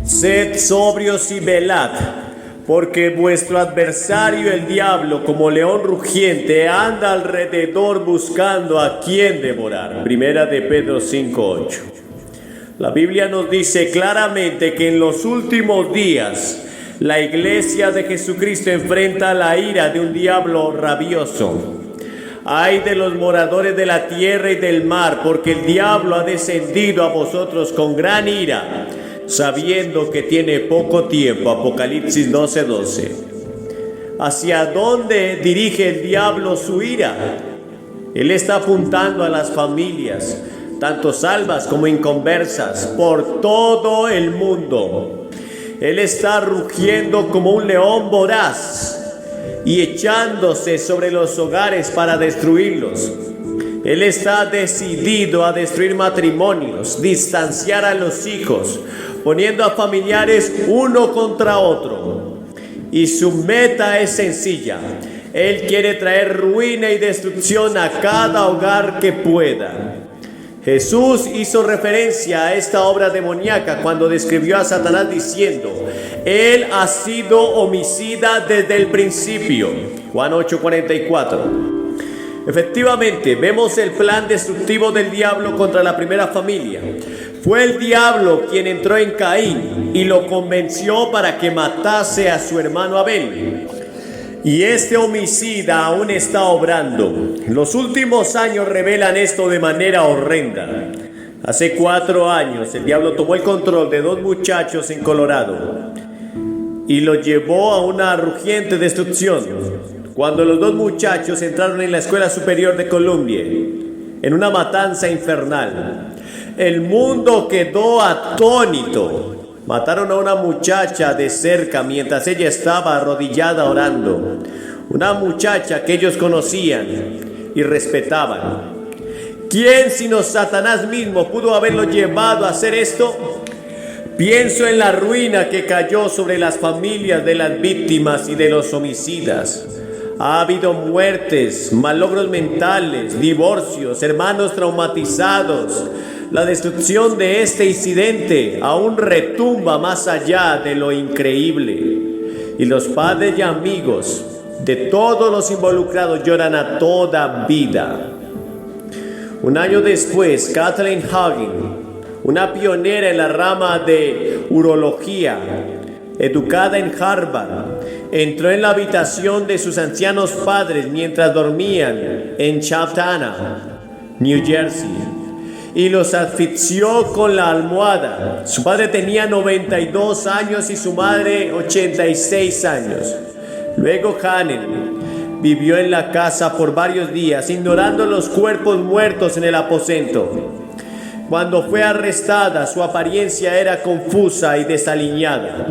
Sed sobrios y velad, porque vuestro adversario el diablo, como león rugiente, anda alrededor buscando a quien devorar. Primera de Pedro 5:8. La Biblia nos dice claramente que en los últimos días la iglesia de Jesucristo enfrenta la ira de un diablo rabioso. Ay de los moradores de la tierra y del mar, porque el diablo ha descendido a vosotros con gran ira, sabiendo que tiene poco tiempo. Apocalipsis 12:12. ¿Hacia dónde dirige el diablo su ira? Él está apuntando a las familias, tanto salvas como inconversas, por todo el mundo. Él está rugiendo como un león voraz y echándose sobre los hogares para destruirlos. Él está decidido a destruir matrimonios, distanciar a los hijos, poniendo a familiares uno contra otro. Y su meta es sencilla. Él quiere traer ruina y destrucción a cada hogar que pueda. Jesús hizo referencia a esta obra demoníaca cuando describió a Satanás diciendo: Él ha sido homicida desde el principio. Juan 8:44. Efectivamente, vemos el plan destructivo del diablo contra la primera familia. Fue el diablo quien entró en Caín y lo convenció para que matase a su hermano Abel. Y este homicida aún está obrando. Los últimos años revelan esto de manera horrenda. Hace 4 años el diablo tomó el control de 2 muchachos en Colorado y los llevó a una rugiente destrucción. Cuando los 2 muchachos entraron en la escuela superior de Columbia, en una matanza infernal, el mundo quedó atónito. Mataron a una muchacha de cerca mientras ella estaba arrodillada orando. Una muchacha que ellos conocían y respetaban. ¿Quién sino Satanás mismo pudo haberlo llevado a hacer esto? Pienso en la ruina que cayó sobre las familias de las víctimas y de los homicidas. Ha habido muertes, malogros mentales, divorcios, hermanos traumatizados. La destrucción de este incidente aún retumba más allá de lo increíble. Y los padres y amigos de todos los involucrados lloran a toda vida. Un año después, Kathleen Hagen, una pionera en la rama de urología, educada en Harvard, entró en la habitación de sus ancianos padres mientras dormían en Chatham, New Jersey, y los asfixió con la almohada. Su padre tenía 92 años y su madre 86 años. Luego Hagen vivió en la casa por varios días, ignorando los cuerpos muertos en el aposento. Cuando fue arrestada, su apariencia era confusa y desaliñada,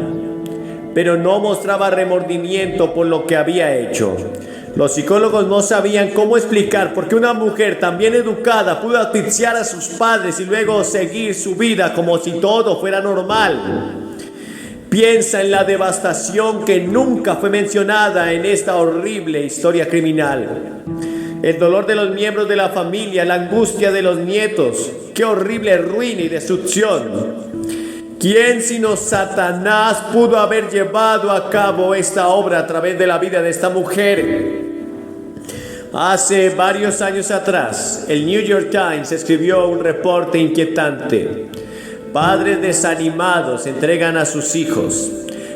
pero no mostraba remordimiento por lo que había hecho. Los psicólogos no sabían cómo explicar por qué una mujer tan bien educada pudo asfixiar a sus padres y luego seguir su vida como si todo fuera normal. Piensa en la devastación que nunca fue mencionada en esta horrible historia criminal. El dolor de los miembros de la familia, la angustia de los nietos. ¡Qué horrible ruina y destrucción! ¿Quién sino Satanás pudo haber llevado a cabo esta obra a través de la vida de esta mujer? Hace varios años atrás, el New York Times escribió un reporte inquietante. Padres desanimados entregan a sus hijos.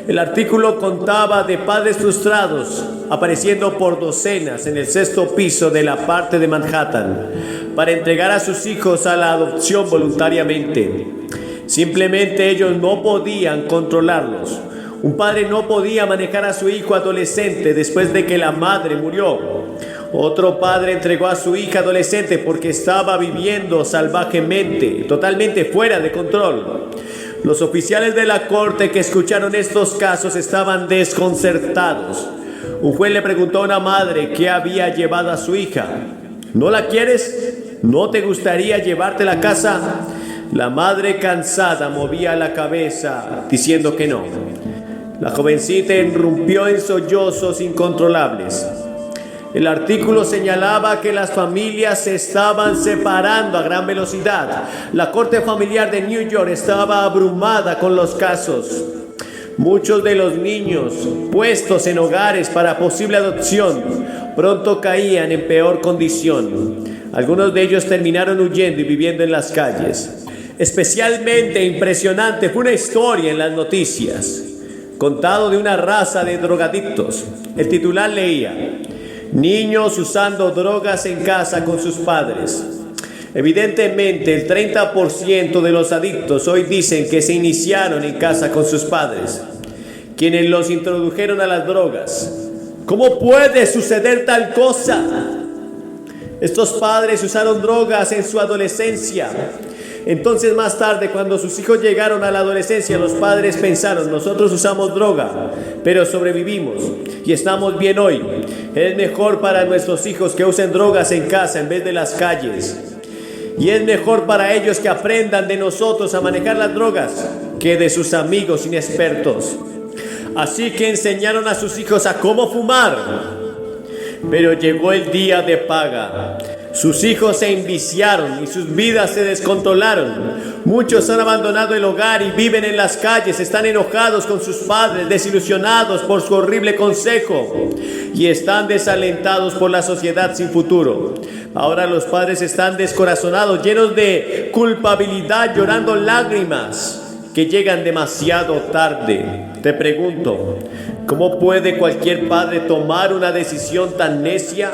El artículo contaba de padres frustrados apareciendo por docenas en el 6º piso de la parte de Manhattan para entregar a sus hijos a la adopción voluntariamente. Simplemente ellos no podían controlarlos. Un padre no podía manejar a su hijo adolescente después de que la madre murió. Otro padre entregó a su hija adolescente porque estaba viviendo salvajemente, totalmente fuera de control. Los oficiales de la corte que escucharon estos casos estaban desconcertados. Un juez le preguntó a una madre qué había llevado a su hija. ¿No la quieres? ¿No te gustaría llevártela a casa? La madre cansada movía la cabeza diciendo que no. La jovencita irrumpió en sollozos incontrolables. El artículo señalaba que las familias se estaban separando a gran velocidad. La corte familiar de New York estaba abrumada con los casos. Muchos de los niños puestos en hogares para posible adopción pronto caían en peor condición. Algunos de ellos terminaron huyendo y viviendo en las calles. Especialmente impresionante fue una historia en las noticias, contado de una raza de drogadictos. El titular leía: niños usando drogas en casa con sus padres. Evidentemente, el 30% de los adictos hoy dicen que se iniciaron en casa con sus padres, quienes los introdujeron a las drogas. ¿Cómo puede suceder tal cosa? Estos padres usaron drogas en su adolescencia. Entonces, más tarde, cuando sus hijos llegaron a la adolescencia, los padres pensaron: nosotros usamos droga, pero sobrevivimos y estamos bien hoy. Es mejor para nuestros hijos que usen drogas en casa en vez de las calles. Y es mejor para ellos que aprendan de nosotros a manejar las drogas que de sus amigos inexpertos. Así que enseñaron a sus hijos a cómo fumar. Pero llegó el día de paga. Sus hijos se enviciaron y sus vidas se descontrolaron. Muchos han abandonado el hogar y viven en las calles. Están enojados con sus padres, desilusionados por su horrible consejo y están desalentados por la sociedad sin futuro. Ahora los padres están descorazonados, llenos de culpabilidad, llorando lágrimas que llegan demasiado tarde. Te pregunto, ¿cómo puede cualquier padre tomar una decisión tan necia?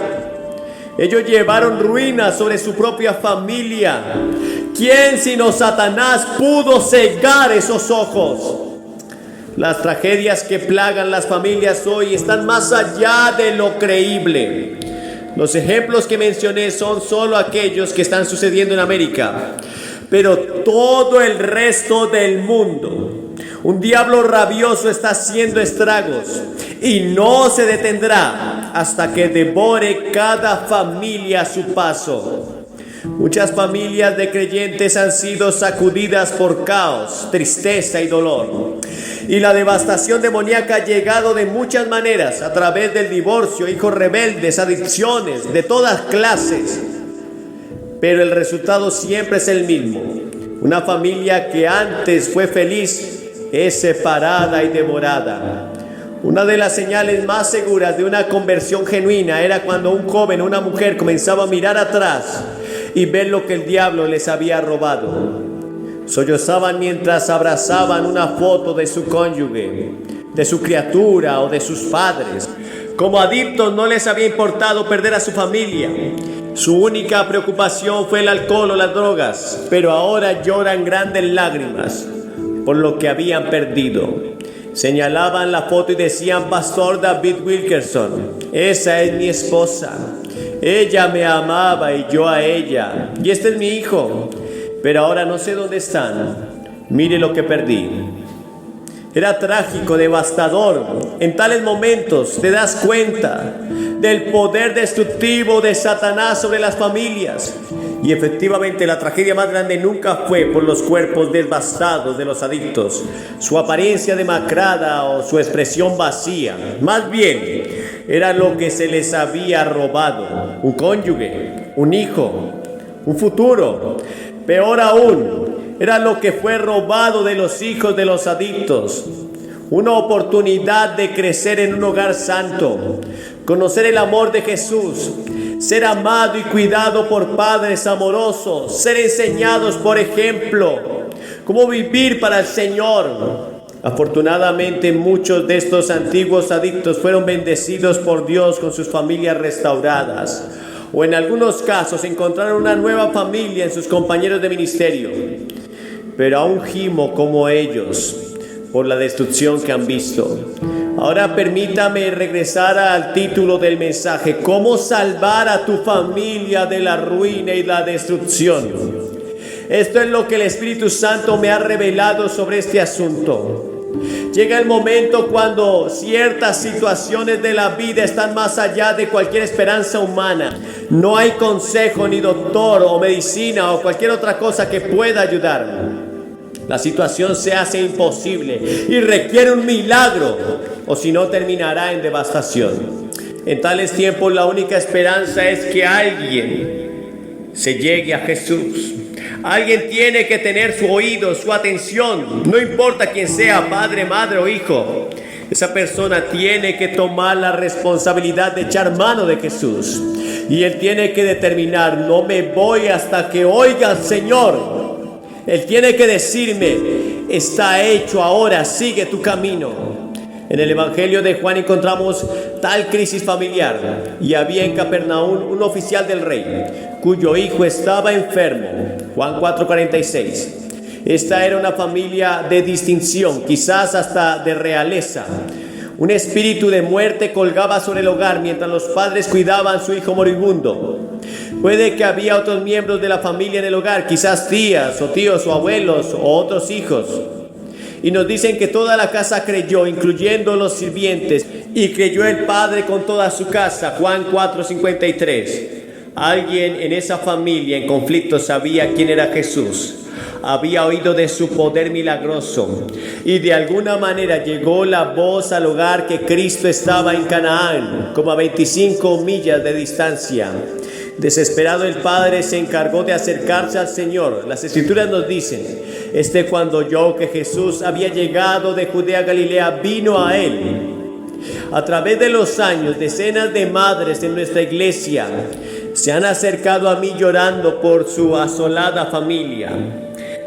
Ellos llevaron ruina sobre su propia familia. ¿Quién sino Satanás pudo cegar esos ojos? Las tragedias que plagan las familias hoy están más allá de lo creíble. Los ejemplos que mencioné son solo aquellos que están sucediendo en América, pero todo el resto del mundo, un diablo rabioso está haciendo estragos y no se detendrá hasta que devore cada familia a su paso. Muchas familias de creyentes han sido sacudidas por caos, tristeza y dolor. Y la devastación demoníaca ha llegado de muchas maneras, a través del divorcio, hijos rebeldes, adicciones de todas clases. Pero el resultado siempre es el mismo. Una familia que antes fue feliz es separada y devorada. Una de las señales más seguras de una conversión genuina era cuando un joven o una mujer comenzaba a mirar atrás y ver lo que el diablo les había robado. Sollozaban mientras abrazaban una foto de su cónyuge, de su criatura o de sus padres. Como adictos no les había importado perder a su familia. Su única preocupación fue el alcohol o las drogas, pero ahora lloran grandes lágrimas por lo que habían perdido. Señalaban la foto y decían: Pastor David Wilkerson, esa es mi esposa. Ella me amaba y yo a ella. Y este es mi hijo. Pero ahora no sé dónde están. Mire lo que perdí. Era trágico, devastador. En tales momentos te das cuenta del poder destructivo de Satanás sobre las familias. Y efectivamente la tragedia más grande nunca fue por los cuerpos devastados de los adictos, su apariencia demacrada o su expresión vacía. Más bien, era lo que se les había robado: un cónyuge, un hijo, un futuro. Peor aún, era lo que fue robado de los hijos de los adictos: una oportunidad de crecer en un hogar santo, conocer el amor de Jesús, ser amado y cuidado por padres amorosos, ser enseñados por ejemplo, cómo vivir para el Señor. Afortunadamente, muchos de estos antiguos adictos fueron bendecidos por Dios con sus familias restauradas, o en algunos casos encontraron una nueva familia en sus compañeros de ministerio. Pero aún gimo como ellos por la destrucción que han visto. Ahora permítame regresar al título del mensaje: ¿Cómo salvar a tu familia de la ruina y la destrucción? Esto es lo que el Espíritu Santo me ha revelado sobre este asunto. Llega el momento cuando ciertas situaciones de la vida están más allá de cualquier esperanza humana. No hay consejo, ni doctor o medicina o cualquier otra cosa que pueda ayudar. La situación se hace imposible y requiere un milagro, o si no terminará en devastación. En tales tiempos la única esperanza es que alguien se llegue a Jesús. Alguien tiene que tener su oído, su atención, no importa quién sea, padre, madre o hijo. Esa persona tiene que tomar la responsabilidad de echar mano de Jesús. Y él tiene que determinar, no me voy hasta que oiga al Señor. Él tiene que decirme, está hecho ahora, sigue tu camino. En el Evangelio de Juan encontramos tal crisis familiar. Y había en Capernaum un oficial del rey, cuyo hijo estaba enfermo. Juan 4:46. Esta era una familia de distinción, quizás hasta de realeza. Un espíritu de muerte colgaba sobre el hogar mientras los padres cuidaban a su hijo moribundo. Puede que había otros miembros de la familia en el hogar, quizás tías o tíos o abuelos o otros hijos. Y nos dicen que toda la casa creyó, incluyendo los sirvientes, y creyó el padre con toda su casa. Juan 4:53. Alguien en esa familia en conflicto sabía quién era Jesús. Había oído de su poder milagroso y de alguna manera llegó la voz al hogar que Cristo estaba en Canaán, como a 25 millas de distancia. Desesperado el padre se encargó de acercarse al Señor. Las Escrituras nos dicen, cuando oyó que Jesús había llegado de Judea a Galilea, vino a él. A través de los años, decenas de madres en nuestra iglesia se han acercado a mí llorando por su asolada familia.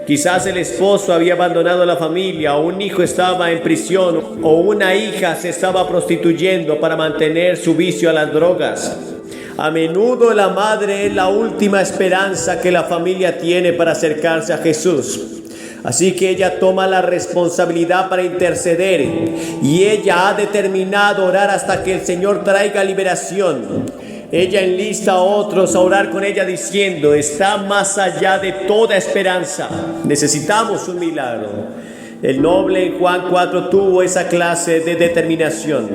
Quizás el esposo había abandonado la familia, o un hijo estaba en prisión, o una hija se estaba prostituyendo para mantener su vicio a las drogas. A menudo la madre es la última esperanza que la familia tiene para acercarse a Jesús. Así que ella toma la responsabilidad para interceder, y ella ha determinado orar hasta que el Señor traiga liberación. Ella enlista a otros a orar con ella diciendo, está más allá de toda esperanza. Necesitamos un milagro. El noble en Juan 4 tuvo esa clase de determinación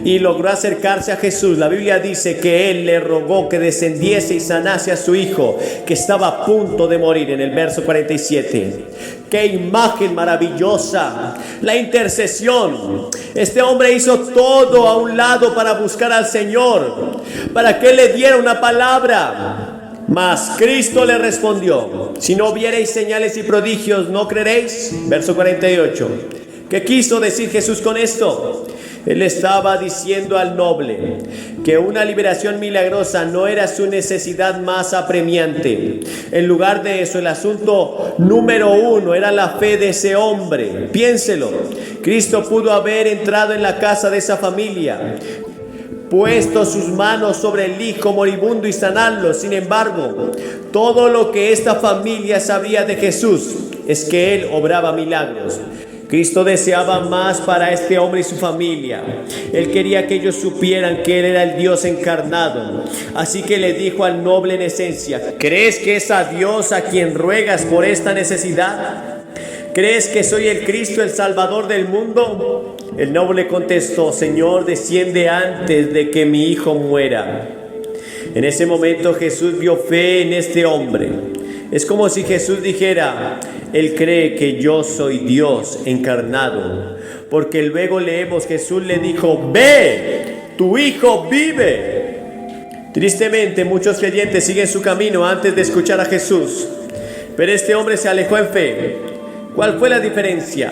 y logró acercarse a Jesús. La Biblia dice que él le rogó que descendiese y sanase a su hijo, que estaba a punto de morir, en el verso 47. ¡Qué imagen maravillosa! La intercesión. Este hombre hizo todo a un lado para buscar al Señor, para que Él le diera una palabra. Mas Cristo le respondió, si no viereis señales y prodigios, ¿no creeréis? Verso 48. ¿Qué quiso decir Jesús con esto? Él estaba diciendo al noble que una liberación milagrosa no era su necesidad más apremiante. En lugar de eso, el asunto número uno era la fe de ese hombre. Piénselo, Cristo pudo haber entrado en la casa de esa familia, puesto sus manos sobre el hijo moribundo y sanarlo. Sin embargo, todo lo que esta familia sabía de Jesús es que Él obraba milagros. Cristo deseaba más para este hombre y su familia. Él quería que ellos supieran que Él era el Dios encarnado. Así que le dijo al noble en esencia, ¿crees que es a Dios a quien ruegas por esta necesidad? ¿Crees que soy el Cristo, el Salvador del mundo? El noble contestó, Señor, desciende antes de que mi hijo muera. En ese momento Jesús vio fe en este hombre. Es como si Jesús dijera, Él cree que yo soy Dios encarnado. Porque luego leemos, Jesús le dijo, ve, tu hijo vive. Tristemente, muchos creyentes siguen su camino antes de escuchar a Jesús. Pero este hombre se alejó en fe. ¿Cuál fue la diferencia?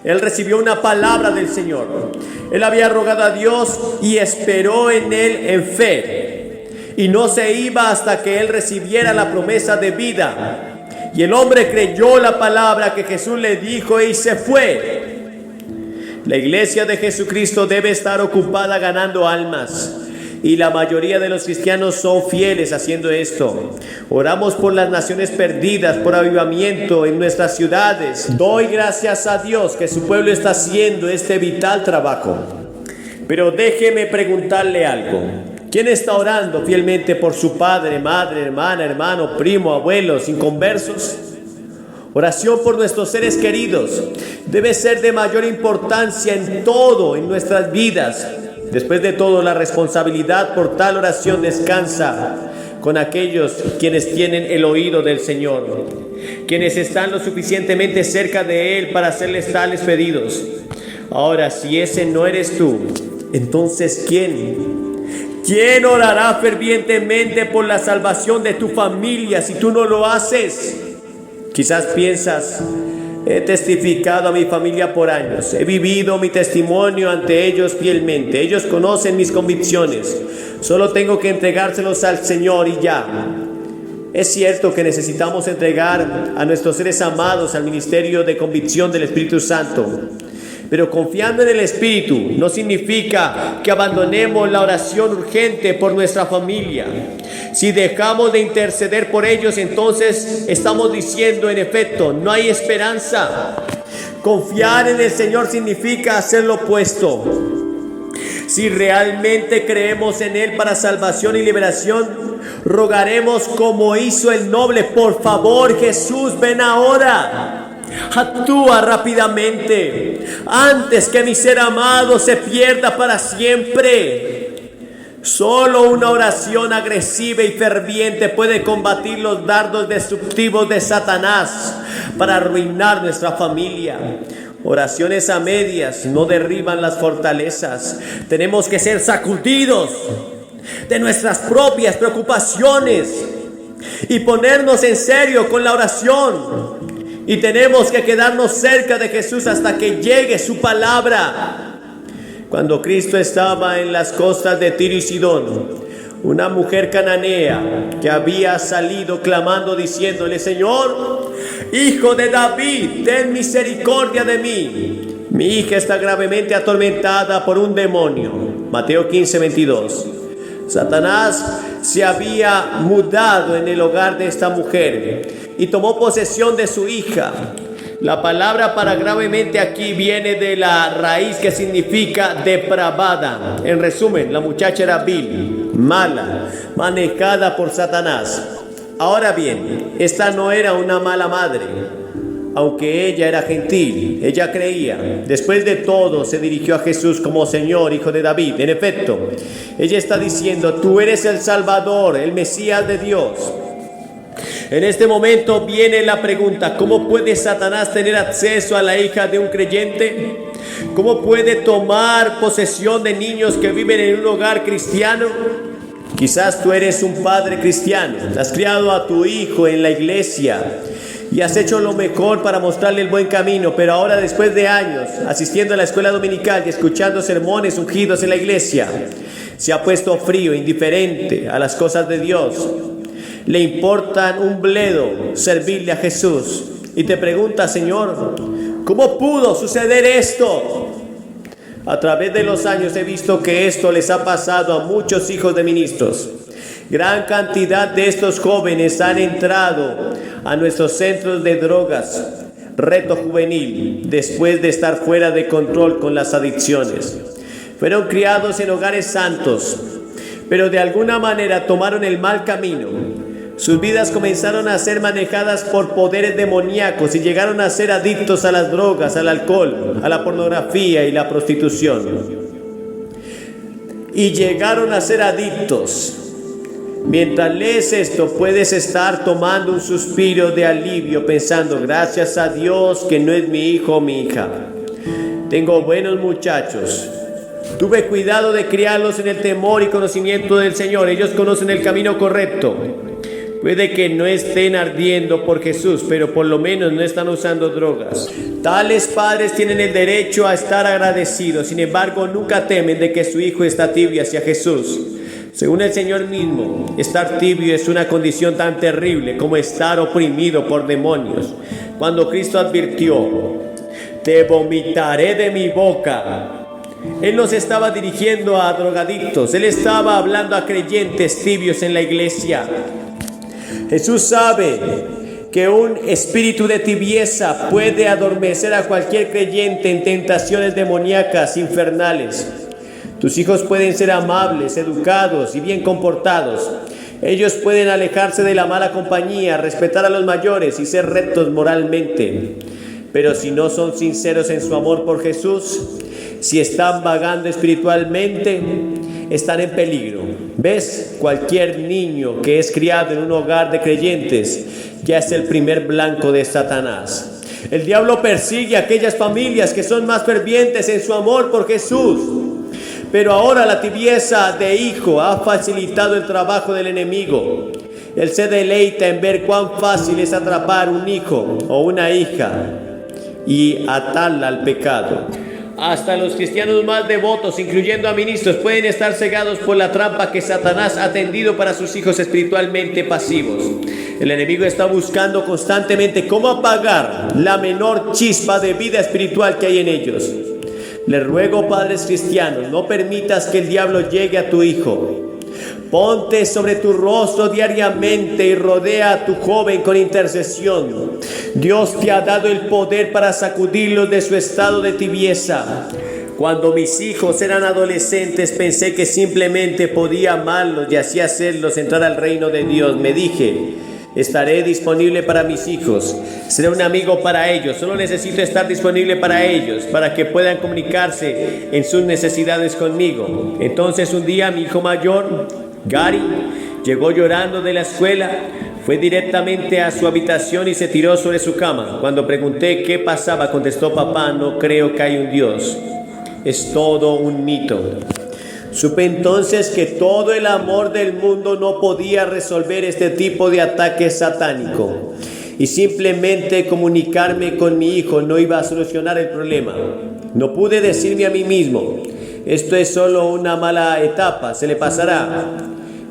Él recibió una palabra del Señor. Él había rogado a Dios y esperó en Él en fe. Y no se iba hasta que Él recibiera la promesa de vida. Y el hombre creyó la palabra que Jesús le dijo y se fue. La iglesia de Jesucristo debe estar ocupada ganando almas. Y la mayoría de los cristianos son fieles haciendo esto. Oramos por las naciones perdidas, por avivamiento en nuestras ciudades. Doy gracias a Dios que su pueblo está haciendo este vital trabajo. Pero déjeme preguntarle algo. ¿Quién está orando fielmente por su padre, madre, hermana, hermano, primo, abuelos, inconversos? Oración por nuestros seres queridos debe ser de mayor importancia en todo en nuestras vidas. Después de todo, la responsabilidad por tal oración descansa con aquellos quienes tienen el oído del Señor, quienes están lo suficientemente cerca de Él para hacerles tales pedidos. Ahora, si ese no eres tú, entonces ¿quién? ¿Quién orará fervientemente por la salvación de tu familia si tú no lo haces? Quizás piensas: he testificado a mi familia por años, he vivido mi testimonio ante ellos fielmente, ellos conocen mis convicciones, solo tengo que entregárselos al Señor y ya. Es cierto que necesitamos entregar a nuestros seres amados al ministerio de convicción del Espíritu Santo, pero confiando en el Espíritu no significa que abandonemos la oración urgente por nuestra familia. Si dejamos de interceder por ellos, entonces estamos diciendo, en efecto, no hay esperanza. Confiar en el Señor significa hacer lo opuesto. Si realmente creemos en Él para salvación y liberación, rogaremos como hizo el noble: por favor, Jesús, ven ahora. Actúa rápidamente antes que mi ser amado se pierda para siempre. Solo una oración agresiva y ferviente puede combatir los dardos destructivos de Satanás para arruinar nuestra familia. Oraciones a medias no derriban las fortalezas. Tenemos que ser sacudidos de nuestras propias preocupaciones y ponernos en serio con la oración. Y tenemos que quedarnos cerca de Jesús hasta que llegue su palabra. Cuando Cristo estaba en las costas de Tiro y Sidón, una mujer cananea que había salido clamando diciéndole: Señor, Hijo de David, ten misericordia de mí. Mi hija está gravemente atormentada por un demonio. Mateo 15:22. Satanás se había mudado en el hogar de esta mujer y tomó posesión de su hija. La palabra para gravemente aquí viene de la raíz que significa depravada. En resumen, la muchacha era vil, mala, manejada por Satanás. Ahora bien, esta no era una mala madre, aunque ella era gentil, ella creía. Después de todo, se dirigió a Jesús como: Señor, Hijo de David. En efecto, ella está diciendo: tú eres el Salvador, el Mesías de Dios. En este momento viene la pregunta: ¿cómo puede Satanás tener acceso a la hija de un creyente? ¿Cómo puede tomar posesión de niños que viven en un hogar cristiano? Quizás tú eres un padre cristiano, has criado a tu hijo en la iglesia y has hecho lo mejor para mostrarle el buen camino, pero ahora, después de años asistiendo a la escuela dominical y escuchando sermones ungidos en la iglesia, se ha puesto frío, indiferente a las cosas de Dios. Le importan un bledo servirle a Jesús y te pregunta: Señor, ¿cómo pudo suceder esto? A través de los años he visto que esto les ha pasado a muchos hijos de ministros. Gran cantidad de estos jóvenes han entrado a nuestros centros de drogas, reto juvenil, después de estar fuera de control con las adicciones. Fueron criados en hogares santos, pero de alguna manera tomaron el mal camino. Sus vidas comenzaron a ser manejadas por poderes demoníacos y llegaron a ser adictos a las drogas, al alcohol, a la pornografía y la prostitución. Y llegaron a ser adictos. Mientras lees esto, puedes estar tomando un suspiro de alivio pensando: gracias a Dios que no es mi hijo o mi hija. Tengo buenos muchachos. Tuve cuidado de criarlos en el temor y conocimiento del Señor. Ellos conocen el camino correcto. Puede que no estén ardiendo por Jesús, pero por lo menos no están usando drogas. Tales padres tienen el derecho a estar agradecidos. Sin embargo, nunca temen de que su hijo está tibio hacia Jesús. Según el Señor mismo, estar tibio es una condición tan terrible como estar oprimido por demonios. Cuando Cristo advirtió: te vomitaré de mi boca, Él no se estaba dirigiendo a drogadictos. Él estaba hablando a creyentes tibios en la iglesia. Jesús sabe que un espíritu de tibieza puede adormecer a cualquier creyente en tentaciones demoníacas infernales. Tus hijos pueden ser amables, educados y bien comportados. Ellos pueden alejarse de la mala compañía, respetar a los mayores y ser rectos moralmente. Pero si no son sinceros en su amor por Jesús, si están vagando espiritualmente, están en peligro. ¿Ves? Cualquier niño que es criado en un hogar de creyentes ya es el primer blanco de Satanás. El diablo persigue a aquellas familias que son más fervientes en su amor por Jesús, Pero ahora la tibieza de hijo ha facilitado el trabajo del enemigo. Él se deleita en ver cuán fácil es atrapar un hijo o una hija y atarla al pecado. Hasta los cristianos más devotos, incluyendo a ministros, pueden estar cegados por la trampa que Satanás ha tendido para sus hijos espiritualmente pasivos. El enemigo está buscando constantemente cómo apagar la menor chispa de vida espiritual que hay en ellos. Les ruego, padres cristianos, no permitas que el diablo llegue a tu hijo. Ponte sobre tu rostro diariamente y rodea a tu joven con intercesión. Dios te ha dado el poder para sacudirlos de su estado de tibieza. Cuando mis hijos eran adolescentes, pensé que simplemente podía amarlos y así hacerlos entrar al reino de Dios. Me dije: estaré disponible para mis hijos, seré un amigo para ellos, solo necesito estar disponible para ellos, para que puedan comunicarse en sus necesidades conmigo. Entonces un día mi hijo mayor, Gary, llegó llorando de la escuela, fue directamente a su habitación y se tiró sobre su cama. Cuando pregunté qué pasaba, contestó: papá, no creo que hay un Dios, es todo un mito. Supe entonces que todo el amor del mundo no podía resolver este tipo de ataque satánico, y simplemente comunicarme con mi hijo no iba a solucionar el problema. No pude decirme a mí mismo: esto es solo una mala etapa, se le pasará.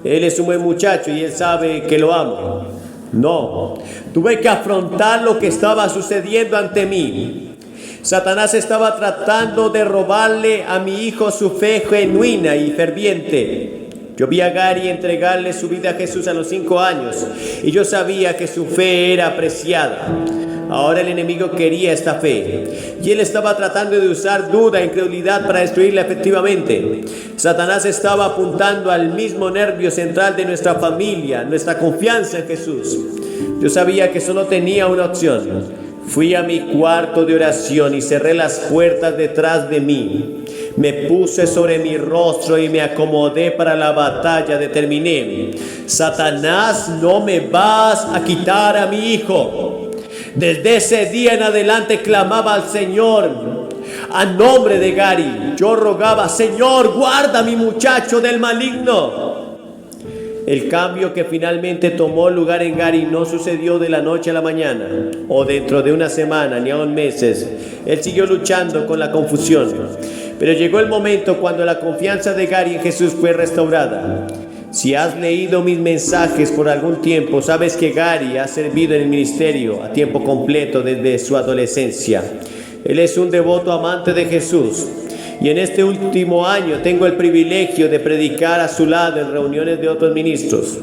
Él es un buen muchacho y él sabe que lo amo. No, tuve que afrontar lo que estaba sucediendo ante mí. Satanás estaba tratando de robarle a mi hijo su fe genuina y ferviente. Yo vi a Gary entregarle su vida a Jesús a los 5 años y yo sabía que su fe era apreciada. Ahora el enemigo quería esta fe y él estaba tratando de usar duda e incredulidad para destruirla efectivamente. Satanás estaba apuntando al mismo nervio central de nuestra familia, nuestra confianza en Jesús. Yo sabía que solo tenía una opción. Fui a mi cuarto de oración y cerré las puertas detrás de mí. Me puse sobre mi rostro y me acomodé para la batalla. Determiné: Satanás, no me vas a quitar a mi hijo. Desde ese día en adelante clamaba al Señor a nombre de Gary. Yo rogaba: Señor, guarda a mi muchacho del maligno. El cambio que finalmente tomó lugar en Gary no sucedió de la noche a la mañana, o dentro de una semana, ni aún meses. Él siguió luchando con la confusión. Pero llegó el momento cuando la confianza de Gary en Jesús fue restaurada. Si has leído mis mensajes por algún tiempo, sabes que Gary ha servido en el ministerio a tiempo completo desde su adolescencia. Él es un devoto amante de Jesús. Y en este último año tengo el privilegio de predicar a su lado en reuniones de otros ministros.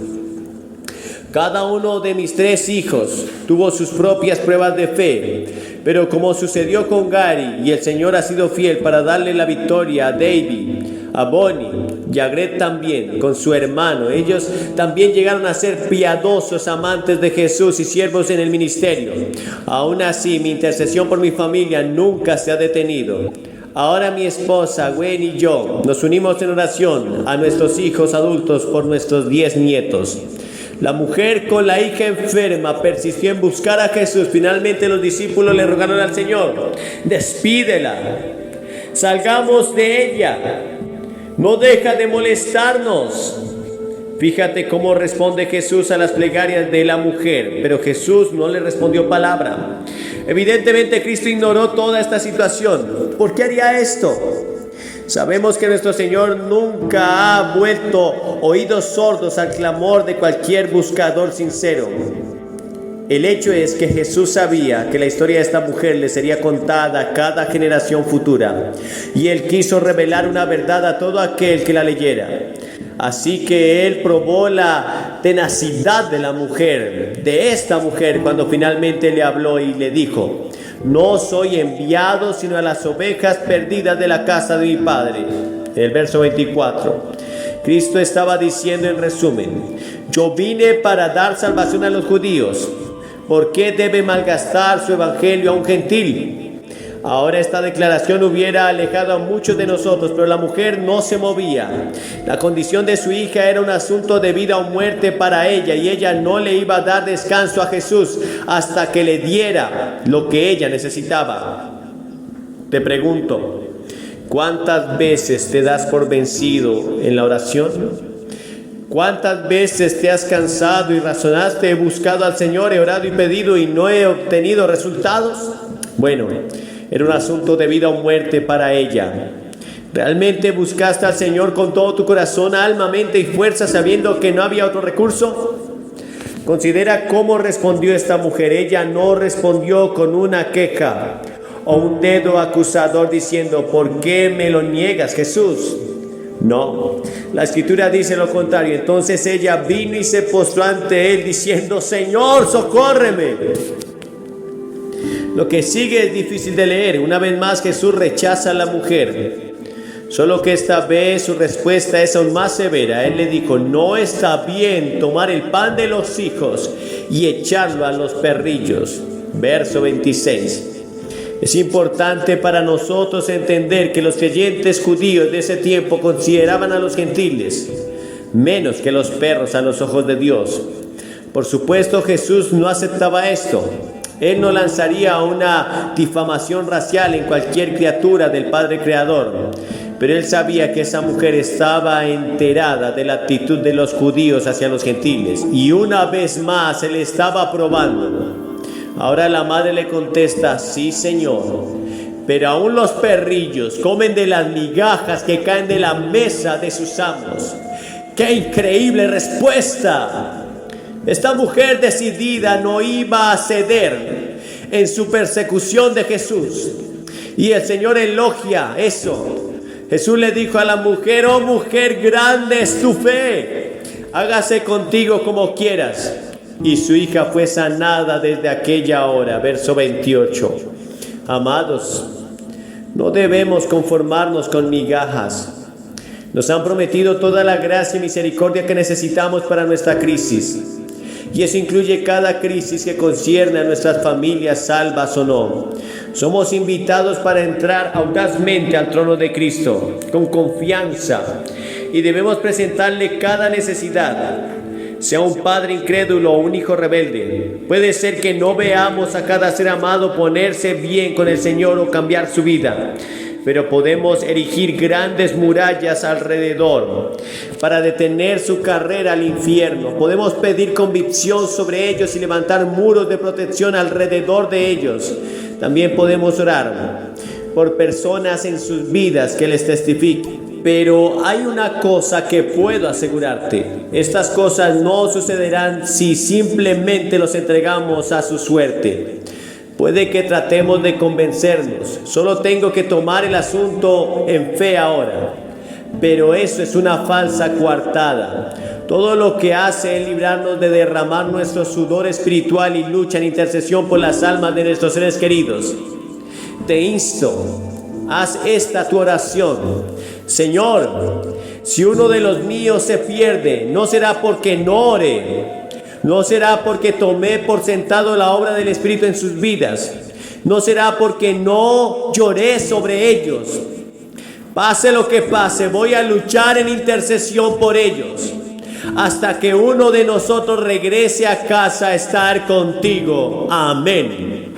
Cada uno de mis 3 hijos tuvo sus propias pruebas de fe, pero como sucedió con Gary, y el Señor ha sido fiel para darle la victoria a David, a Bonnie y a Greg también, con su hermano. Ellos también llegaron a ser piadosos amantes de Jesús y siervos en el ministerio. Aún así, mi intercesión por mi familia nunca se ha detenido. Ahora mi esposa, Gwen, y yo nos unimos en oración a nuestros hijos adultos por nuestros 10 nietos. La mujer con la hija enferma persistió en buscar a Jesús. Finalmente los discípulos le rogaron al Señor: despídela, salgamos de ella, no deja de molestarnos. Fíjate cómo responde Jesús a las plegarias de la mujer, pero Jesús no le respondió palabra. Evidentemente Cristo ignoró toda esta situación. ¿Por qué haría esto? Sabemos que nuestro Señor nunca ha vuelto oídos sordos al clamor de cualquier buscador sincero. El hecho es que Jesús sabía que la historia de esta mujer le sería contada a cada generación futura, y Él quiso revelar una verdad a todo aquel que la leyera. Así que Él probó la tenacidad de la mujer, de esta mujer, cuando finalmente le habló y le dijo: no soy enviado sino a las ovejas perdidas de la casa de mi Padre. El verso 24. Cristo estaba diciendo en resumen: yo vine para dar salvación a los judíos. ¿Por qué debe malgastar su evangelio a un gentil? Ahora esta declaración hubiera alejado a muchos de nosotros, pero la mujer no se movía. La condición de su hija era un asunto de vida o muerte para ella, y ella no le iba a dar descanso a Jesús hasta que le diera lo que ella necesitaba. Te pregunto, ¿Cuántas veces te das por vencido en la oración? ¿Cuántas veces te has cansado y razonaste, he buscado al Señor, he orado y pedido y no he obtenido resultados? Bueno, era un asunto de vida o muerte para ella. ¿Realmente buscaste al Señor con todo tu corazón, alma, mente y fuerza, sabiendo que no había otro recurso? Considera cómo respondió esta mujer. Ella no respondió con una queja o un dedo acusador diciendo: ¿por qué me lo niegas, Jesús? No, la Escritura dice lo contrario. Entonces ella vino y se postró ante él diciendo: Señor, socórreme. Lo que sigue es difícil de leer. Una vez más Jesús rechaza a la mujer, solo que esta vez su respuesta es aún más severa. Él le dijo: no está bien tomar el pan de los hijos y echarlo a los perrillos. Verso 26. Es importante para nosotros entender que los creyentes judíos de ese tiempo consideraban a los gentiles menos que los perros a los ojos de Dios. Por supuesto, Jesús no aceptaba esto. Él no lanzaría una difamación racial en cualquier criatura del Padre Creador, pero él sabía que esa mujer estaba enterada de la actitud de los judíos hacia los gentiles, y una vez más él estaba probando. Ahora la madre le contesta: sí, Señor, pero aún los perrillos comen de las migajas que caen de la mesa de sus amos. ¡Qué increíble respuesta! Esta mujer decidida no iba a ceder en su persecución de Jesús, y el Señor elogia eso. Jesús le dijo a la mujer: oh mujer, grande es tu fe, hágase contigo como quieras. Y su hija fue sanada desde aquella hora. Verso 28. Amados, no debemos conformarnos con migajas. Nos han prometido toda la gracia y misericordia que necesitamos para nuestra crisis, y eso incluye cada crisis que concierne a nuestras familias, salvas o no. Somos invitados para entrar audazmente al trono de Cristo, con confianza, y debemos presentarle cada necesidad. Sea un padre incrédulo o un hijo rebelde, puede ser que no veamos a cada ser amado ponerse bien con el Señor o cambiar su vida, pero podemos erigir grandes murallas alrededor para detener su carrera al infierno. Podemos pedir convicción sobre ellos y levantar muros de protección alrededor de ellos. También podemos orar por personas en sus vidas que les testifiquen. Pero hay una cosa que puedo asegurarte: estas cosas no sucederán si simplemente los entregamos a su suerte. Puede que tratemos de convencernos, solo tengo que tomar el asunto en fe ahora, pero eso es una falsa coartada. Todo lo que hace es librarnos de derramar nuestro sudor espiritual y lucha en intercesión por las almas de nuestros seres queridos. Te insto, haz esta tu oración: Señor, si uno de los míos se pierde, no será porque no ore, no será porque tomé por sentado la obra del Espíritu en sus vidas, no será porque no lloré sobre ellos. Pase lo que pase, voy a luchar en intercesión por ellos hasta que uno de nosotros regrese a casa a estar contigo. Amén.